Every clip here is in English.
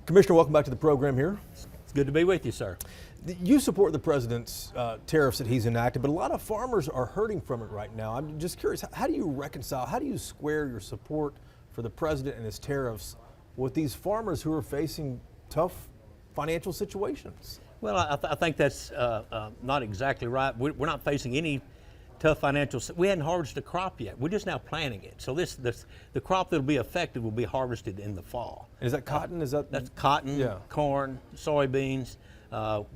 Commissioner, welcome back to the program here. It's good to be with you, sir. You support the president's tariffs that he's enacted, but a lot of farmers are hurting from it right now. I'm just curious, how do you reconcile, how do you square your support for the president and his tariffs with these farmers who are facing tough financial situations? Well, I think that's not exactly right. We're not facing any tough financial. We hadn't harvested a crop yet. We're just now planting it. So the crop that'll be affected will be harvested in the fall. And is that cotton? That's cotton, yeah. Corn, soybeans.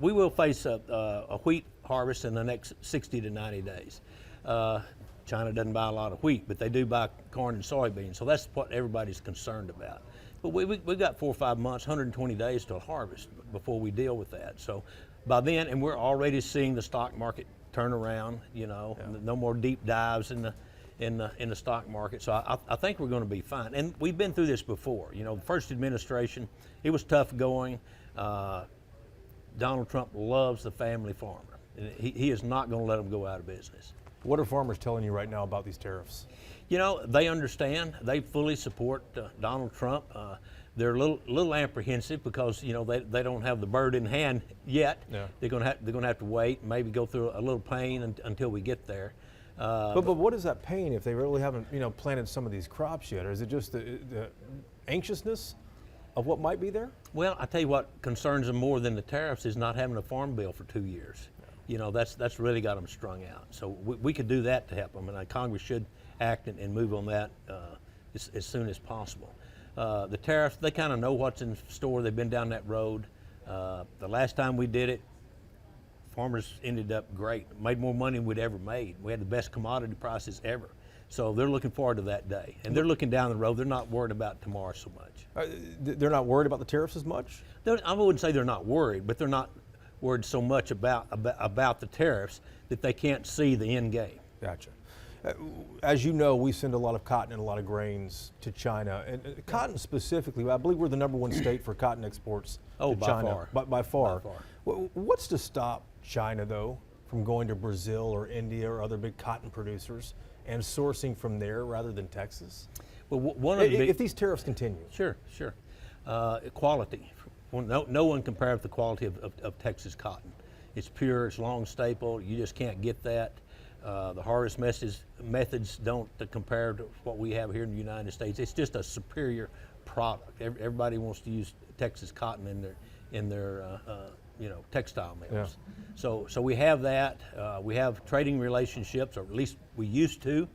We will face a wheat harvest in the next 60 to 90 days. China doesn't buy a lot of wheat, but they do buy corn and soybeans. So that's what everybody's concerned about. But we've got 4 or 5 months, 120 days to harvest before we deal with that. So by then, and we're already seeing the stock market turn around. You know, yeah. No more deep dives in the stock market. So I think we're going to be fine. And we've been through this before. You know, the first administration, it was tough going. Donald Trump loves the family farmer. He is not going to let them go out of business. What are farmers telling you right now about these tariffs? You know, they understand. They fully support Donald Trump. They're a little apprehensive because, you know, they don't have the bird in hand yet. Yeah. They're going to have to wait, maybe go through a little pain until we get there. But what is that pain if they really haven't, you know, planted some of these crops yet? Or is it just the anxiousness of what might be there? Well, I tell you what concerns them more than the tariffs is not having a farm bill for 2 years. Yeah. You know, that's really got them strung out. So we could do that to help them, and Congress should act and move on that as soon as possible. The tariffs, they kind of know what's in store. They've been down that road. The last time we did it, farmers ended up great, made more money than we'd ever made. We had the best commodity prices ever. So they're looking forward to that day. And they're looking down the road. They're not worried about tomorrow so much. They're not worried about the tariffs as much? I wouldn't say they're not worried, but they're not worried so much about the tariffs that they can't see the end game. Gotcha. As you know, we send a lot of cotton and a lot of grains to China. And cotton specifically, I believe we're the #1 state for cotton exports to China. By far. What's to stop China, though, from going to Brazil or India or other big cotton producers and sourcing from there rather than Texas? Well, if these tariffs continue. Sure. Quality. No one compares the quality of Texas cotton. It's pure, it's long staple, you just can't get that. The harvest methods don't compare to what we have here in the United States. It's just a superior product. Everybody wants to use Texas cotton in their textile mills. Yeah. So we have that. We have trading relationships, or at least we used to.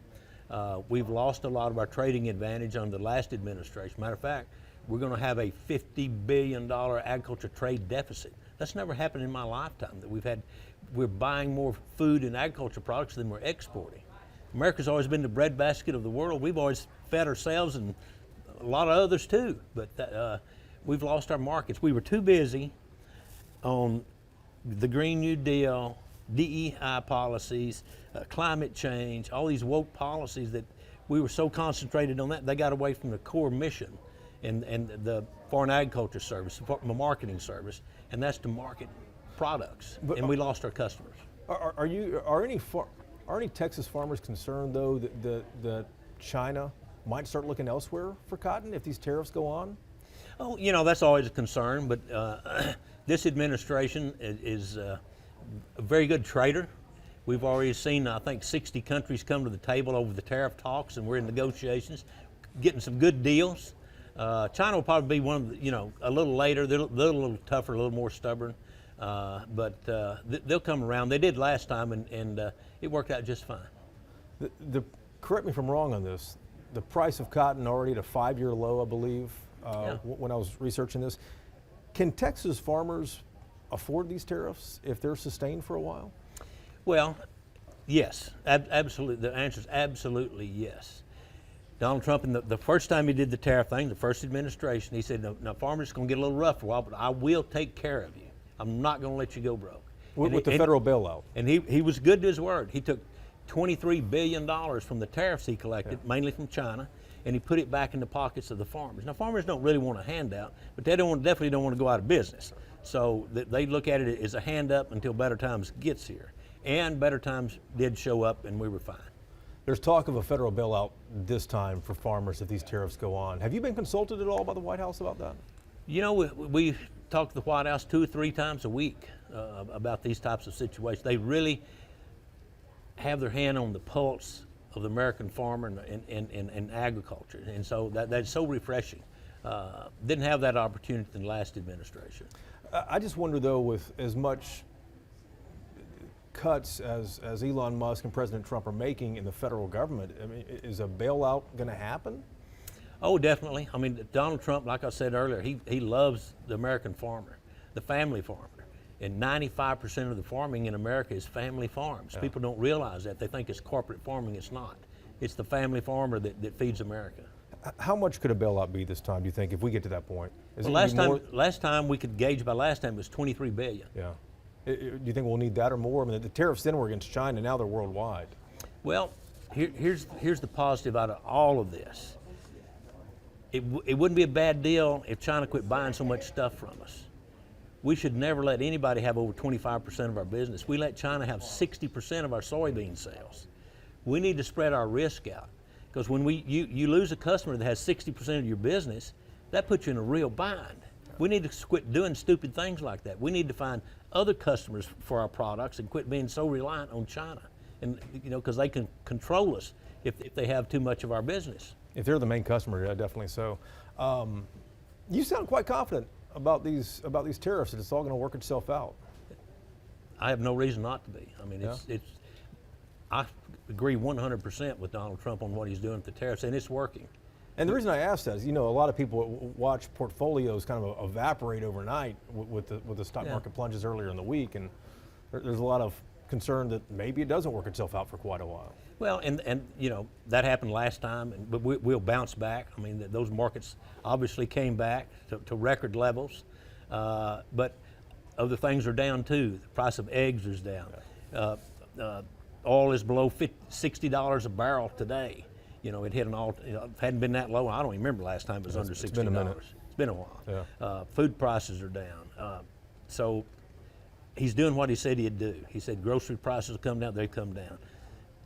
We've lost a lot of our trading advantage under the last administration. Matter of fact, we're going to have a $50 billion agriculture trade deficit. That's never happened in my lifetime. We're buying more food and agriculture products than we're exporting. America's always been the breadbasket of the world. We've always fed ourselves and a lot of others too, but we've lost our markets. We were too busy on the Green New Deal, DEI policies, climate change, all these woke policies that we were so concentrated on that, they got away from the core mission and the Foreign Agriculture Service, the marketing service, and that's to market products, and we lost our customers. Are any Texas farmers concerned, though, that China might start looking elsewhere for cotton if these tariffs go on? Oh, you know, that's always a concern, but this administration is a very good trader. We've already seen, I think, 60 countries come to the table over the tariff talks, and we're in negotiations, getting some good deals. China will probably be one of the, a little later. They're a little tougher, a little more stubborn, but they'll come around. They did last time, and it worked out just fine. Correct me if I'm wrong on this. The price of cotton already at a 5-year low, I believe, when I was researching this. Can Texas farmers afford these tariffs if they're sustained for a while? Well, yes, absolutely. The answer is absolutely yes. Donald Trump, the first time he did the tariff thing, the first administration, he said, no, farmers are going to get a little rough for a while, but I will take care of you. I'm not going to let you go broke. With the federal bailout. And he was good to his word. He took $23 billion from the tariffs he collected, mainly from China, and he put it back in the pockets of the farmers. Now, farmers don't really want a handout, but they definitely don't want to go out of business. So they look at it as a hand up until better times gets here. And better times did show up, and we were fine. There's talk of a federal bailout this time for farmers if these tariffs go on. Have you been consulted at all by the White House about that? You know, we talk to the White House 2 or 3 times a week about these types of situations. They really have their hand on the pulse of the American farmer and agriculture, and so that's so refreshing. Didn't have that opportunity in the last administration. I just wonder, though, with as much cuts as Elon Musk and President Trump are making in the federal government, I mean, is a bailout going to happen? Oh, definitely. I mean, Donald Trump, like I said earlier, he loves the American farmer, the family farmer. And 95% of the farming in America is family farms. Yeah. People don't realize that. They think it's corporate farming. It's not. It's the family farmer that feeds America. How much could a bailout be this time, do you think, if we get to that point? Well, last time we could gauge by last time it was $23 billion. Yeah. Do you think we'll need that or more? I mean, the tariffs then were against China, now they're worldwide. Well, here's the positive out of all of this. It wouldn't be a bad deal if China quit buying so much stuff from us. We should never let anybody have over 25% of our business. We let China have 60% of our soybean sales. We need to spread our risk out, because when you lose a customer that has 60% of your business, that puts you in a real bind. We need to quit doing stupid things like that. We need to find other customers for our products and quit being so reliant on China, and because they can control us if they have too much of our business. If they're the main customer, yeah, definitely so. You sound quite confident about these tariffs, that it's all going to work itself out. I have no reason not to be. I mean, I agree 100% with Donald Trump on what he's doing with the tariffs, and it's working. And the reason I ask that is, a lot of people watch portfolios kind of evaporate overnight with the stock market plunges earlier in the week, and there's a lot of concern that maybe it doesn't work itself out for quite a while. Well, and that happened last time, but we'll bounce back. I mean, those markets obviously came back to record levels, but other things are down too. The price of eggs is down. Oil is below $60 a barrel today. It hit it hadn't been that low. I don't even remember last time it was under $60. It's been a minute. It's been a while. Yeah. Food prices are down. So he's doing what he said he'd do. He said grocery prices will come down. They come down.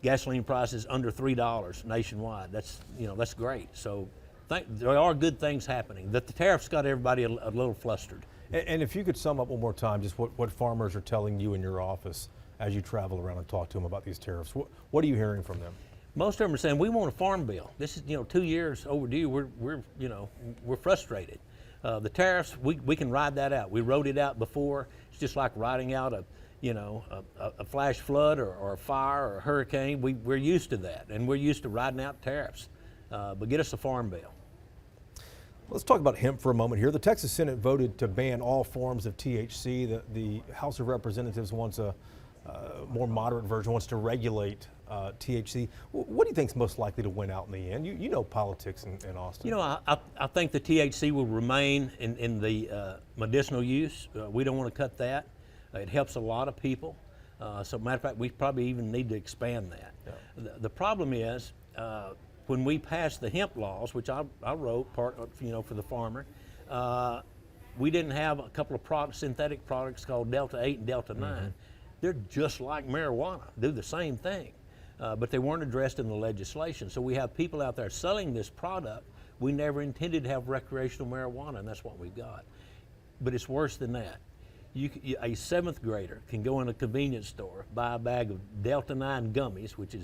Gasoline prices under $3 nationwide. That's great. So there are good things happening. The tariffs got everybody a little flustered. And if you could sum up one more time just what farmers are telling you in your office as you travel around and talk to them about these tariffs, what are you hearing from them? Most of them are saying, we want a farm bill. This is 2 years overdue. We're frustrated. The tariffs, we can ride that out. We rode it out before. It's just like riding out a flash flood or a fire or a hurricane. We're used to that, and we're used to riding out tariffs. But get us a farm bill. Let's talk about hemp for a moment here. The Texas Senate voted to ban all forms of THC. The House of Representatives wants a more moderate version, wants to regulate THC. What do you think is most likely to win out in the end? You know politics in Austin. I think the THC will remain in the medicinal use. We don't want to cut that. It helps a lot of people. So matter of fact, we probably even need to expand that. Yeah. The problem is, when we passed the hemp laws, which I wrote for the farmer, we didn't have a couple of synthetic products called Delta 8 and Delta 9. Mm-hmm. They're just like marijuana, do the same thing, but they weren't addressed in the legislation. So we have people out there selling this product. We never intended to have recreational marijuana, and that's what we got. But it's worse than that. A 7th grader can go in a convenience store, buy a bag of Delta 9 gummies, which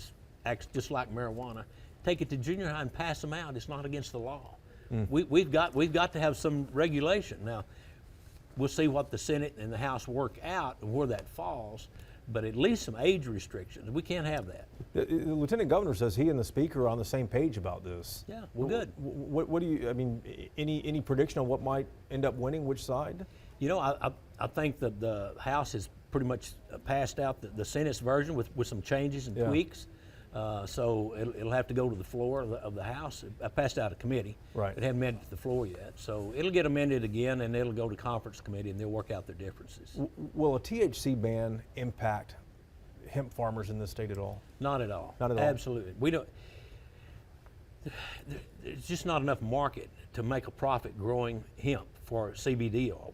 acts just like marijuana, take it to junior high and pass them out. It's not against the law. Mm. We've got to have some regulation. Now, we'll see what the Senate and the House work out and where that falls, but at least some age restrictions. We can't have that. The Lieutenant Governor says he and the Speaker are on the same page about this. Yeah, well, good. What do you, any prediction on what might end up winning, which side? I think that the House has pretty much passed out the Senate's version with some changes and tweaks. So it'll have to go to the floor of the House. I passed out a committee. Right. It hadn't made it to the floor yet. So it'll get amended again, and it'll go to conference committee, and they'll work out their differences. Will a THC ban impact hemp farmers in this state at all? Not at all. Not at all? Absolutely. We don't. There's just not enough market to make a profit growing hemp for CBD oil.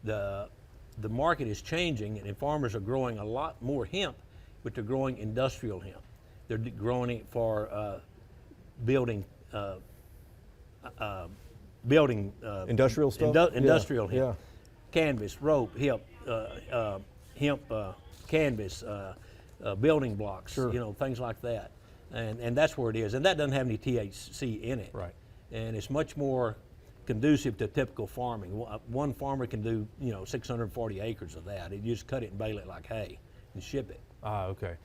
The market is changing, and farmers are growing a lot more hemp, but they're growing industrial hemp. They're growing it for building building. Industrial stuff? Industrial hemp. Yeah. Canvas, rope, hemp, canvas, building blocks, Sure. you know, things like that. And that's where it is. And that doesn't have any THC in it. Right. And it's much more conducive to typical farming. One farmer can do, you know, 640 acres of that. You just cut it and bale it like hay and ship it. Ah, okay.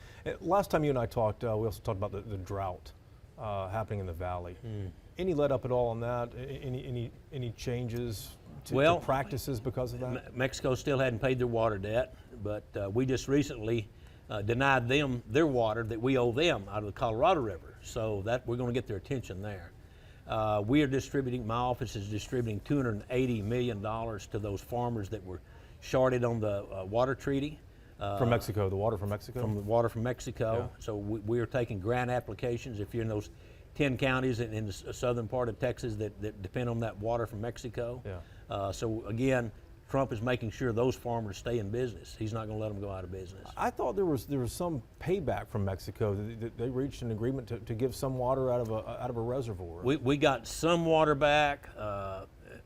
Last time you and I talked, we also talked about the drought happening in the valley. Any let up at all on that? Any changes to practices because of that? Mexico still hadn't paid their water debt, but we just recently denied them their water that we owe them out of the Colorado River. So that we're going to get their attention there. We are distributing, my office is distributing $280 million to those farmers that were shorted on the water treaty. From Mexico, the water from Mexico? From the water from Mexico. Yeah. So we are taking grant applications. If you're in those 10 counties in the southern part of Texas that depend on that water from Mexico. Yeah. So again, Trump is making sure those farmers stay in business. He's not going to let them go out of business. I thought there was some payback from Mexico. They reached an agreement to give some water out of a reservoir. We got some water back.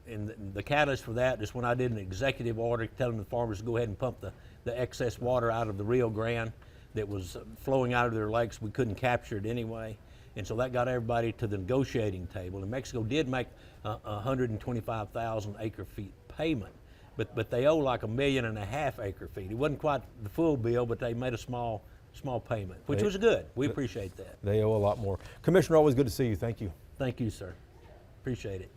And the catalyst for that is when I did an executive order telling the farmers to go ahead and pump the excess water out of the Rio Grande that was flowing out of their lakes. We couldn't capture it anyway. And so that got everybody to the negotiating table. And Mexico did make 125,000 acre feet payment, but they owe like 1.5 million acre feet. It wasn't quite the full bill, but they made a small payment, which was good. We appreciate that. They owe a lot more. Commissioner, always good to see you. Thank you. Thank you, sir. Appreciate it.